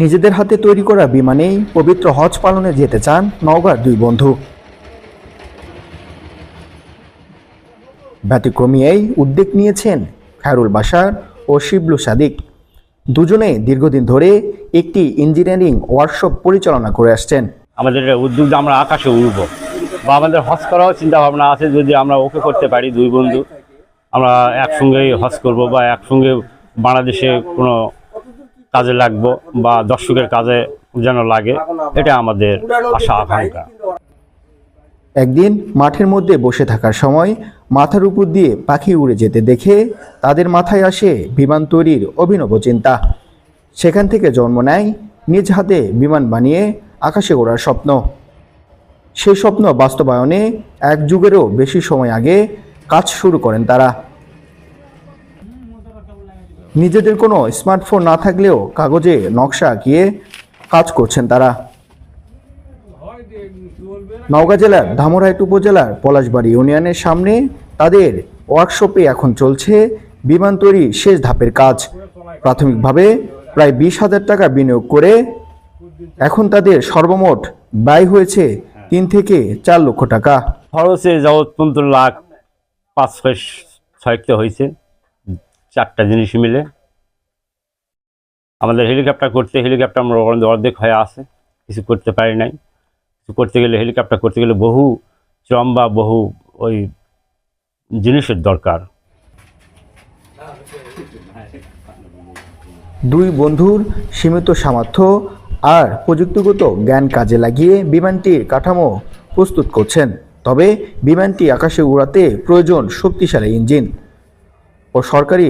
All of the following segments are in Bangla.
নিজেদের হাতে তৈরি করা বিমানেই পবিত্র হজ পালনে যেতে চান নওগাঁর দুই বন্ধু। ব্যতিক্রমী এই উদ্যোগ নিয়েছেন খায়রুল বাশার ও শিবলু সাদিক। দুজনে দীর্ঘদিন ধরে একটি ইঞ্জিনিয়ারিং ওয়ার্কশপ পরিচালনা করে আসছেন। আমাদের উদ্যোগ আমরা আকাশে উড়ব বা আমাদের হজ করাও চিন্তা ভাবনা আছে। যদি আমরা ওকে করতে পারি, দুই বন্ধু আমরা একসঙ্গেই হজ করব বা একসঙ্গে বাংলাদেশে কোনো কাজে লাগবো বা দর্শকের কাজে যেন লাগে, এটা আমাদের আশা আকাঙ্ক্ষা। একদিন মাঠের মধ্যে বসে থাকার সময় মাথার উপর দিয়ে পাখি উড়ে যেতে দেখে তাদের মাথায় আসে বিমান তৈরির অভিনব চিন্তা। সেখান থেকে জন্ম নেয় নিজ হাতে বিমান বানিয়ে আকাশে ওড়ার স্বপ্ন। সেই স্বপ্ন বাস্তবায়নে এক যুগেরও বেশি সময় আগে কাজ শুরু করেন তারা। নিজেদের কোনো স্মার্টফোন না থাকলেও কাগজে নকশা আঁকিয়ে কাজ করছেন তারা। নওগাঁ জেলার ধামরাইট উপজেলার পলাশবাড়ি ইউনিয়নের সামনে তাদের ওয়ার্কশপে এখন চলছে বিমান তৈরি শেষ ধাপের কাজ। প্রাথমিকভাবে প্রায় 20,000 টাকা বিনিয়োগ করে এখন তাদের সর্বমোট ব্যয় হয়েছে 3 থেকে 4 লক্ষ টাকা। খরচে যাবৎ 15 লাখ 5-6 হয়েছে, 4টা জিনিস মিলে। আমাদের হেলিকপ্টার করতে আমরা অর্ধেক হয়ে আছে, কিছু করতে পারি নাই। কিছু করতে গেলে হেলিকপ্টার করতে গেলে বহু শ্রম বা বহু ওই জিনিসের দরকার। দুই বন্ধুর সীমিত সামর্থ্য আর প্রযুক্তিগত জ্ঞান কাজে লাগিয়ে বিমানটির কাঠামো প্রস্তুত করছেন। তবে বিমানটি আকাশে উড়াতে প্রয়োজন শক্তিশালী ইঞ্জিন ও সরকারি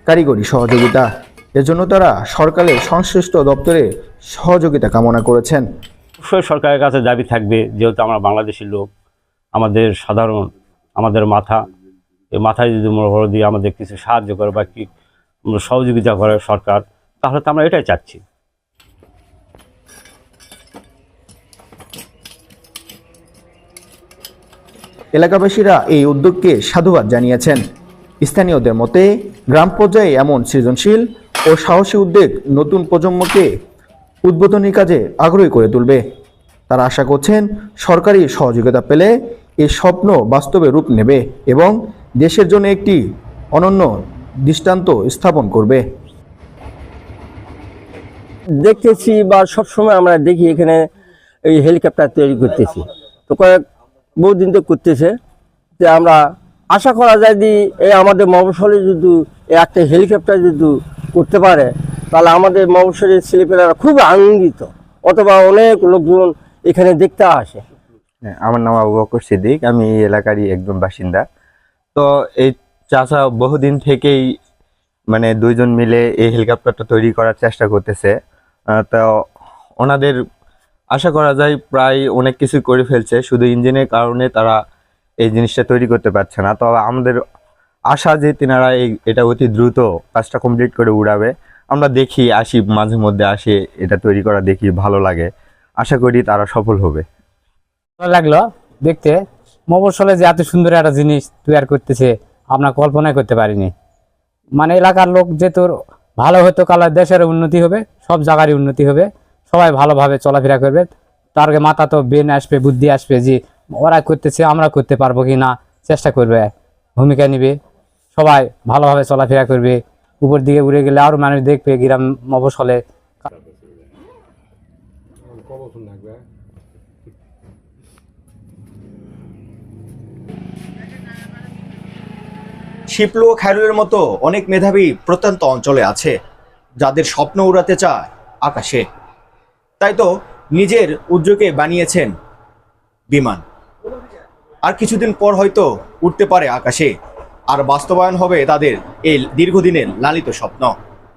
কারিগরি সহযোগিতা। এজন্য তারা সরকারের সংশ্লিষ্ট দপ্তরে সহযোগিতা কামনা করেছেন। অবশ্যই সরকারের কাছে দাবি থাকবে, যেহেতু আমরা বাংলাদেশি লোক, আমাদের সাধারণ আমাদের মাথা, এই মাথায় যদি বড় দিয়ে আমাদের কিছু সাহায্য করে বা কি সহযোগিতা করে সরকার, তাহলে তো আমরা এটাই চাচ্ছি। এলাকাবাসীরা এই উদ্যোগকে সাধুবাদ জানিয়েছেন। স্থানীয়দের মতে গ্রাম পর্যায়ে এমন সৃজনশীল ও সাহসী উদ্যোগ নতুন প্রজন্মকে উদ্বোধনী কাজে আগ্রহী করে তুলবে। তারা আশা করছেন সরকারি সহযোগিতা পেলে এই স্বপ্ন বাস্তবে রূপ নেবে এবং দেশের জন্য একটি অনন্য দৃষ্টান্ত স্থাপন করবে। দেখতেছি বা সবসময় আমরা দেখি এখানে এই হেলিকপ্টার তৈরি করতেছি, তো বহুদিন তো করতেছে। যে আমরা আশা করা যায় যে এই আমাদের মফস্বলে যদি একটা হেলিকপ্টার যদি করতে পারে, তাহলে আমাদের মফস্বলের ছেলেপেলেরা খুব আনন্দিত, অথবা অনেক লোকজন এখানে দেখতে আসে। আমার নাম আবু বকর সিদ্দিক, আমি এই এলাকারই একজন বাসিন্দা। তো এই চাচা বহুদিন থেকেই মানে দুইজন মিলে এই হেলিকপ্টারটা তৈরি করার চেষ্টা করতেছে। তো ওনাদের আশা করা যায় প্রায় অনেক কিছু করে ফেলছে, শুধু ইঞ্জিনের কারণে তারা এই জিনিসটা তৈরি করতে পারছে না। তো আমাদের আশা যে তিনারা এটা অতি দ্রুত কাজটা কমপ্লিট করে উড়াবে। আমরা দেখি, আসি, মাঝে মধ্যে আসে, এটা তৈরি করা দেখি, ভালো লাগে। আশা করি তারা সফল হবে। ভালো লাগলো দেখতে, মফস্বলে যে এত সুন্দর একটা জিনিস তৈরি করতেছে আমরা কল্পনাই করতে পারিনি। মানে এলাকার লোক যে তোর ভালো হতো, কালার দেশের উন্নতি হবে, সব জায়গারই উন্নতি হবে, সবাই ভালোভাবে চলাফেরা করবে। তার মাথা তো বেন আসবে, বুদ্ধি আসবে যে ওরা করতেছে আমরা করতে পারবো কি না, চেষ্টা করবে, ভূমিকা নিবে, সবাই ভালোভাবে চলাফেরা করবে। উপর দিকে উড়ে গেলে আরো মানুষ দেখবে গ্রাম মফস্বলে। শিবলু ও খায়রুলের মতো অনেক মেধাবী প্রত্যন্ত অঞ্চলে আছে যাদের স্বপ্ন উড়াতে চায় আকাশে। তাই তো নিজের উদ্যোগে বানিয়েছেন বিমান। আর কিছুদিন পর হয়তো উঠতে পারে আকাশে, আর বাস্তবায়ন হবে তাদের এই দীর্ঘদিনের লালিত স্বপ্ন।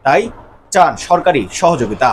তাই চান সরকারি সহযোগিতা।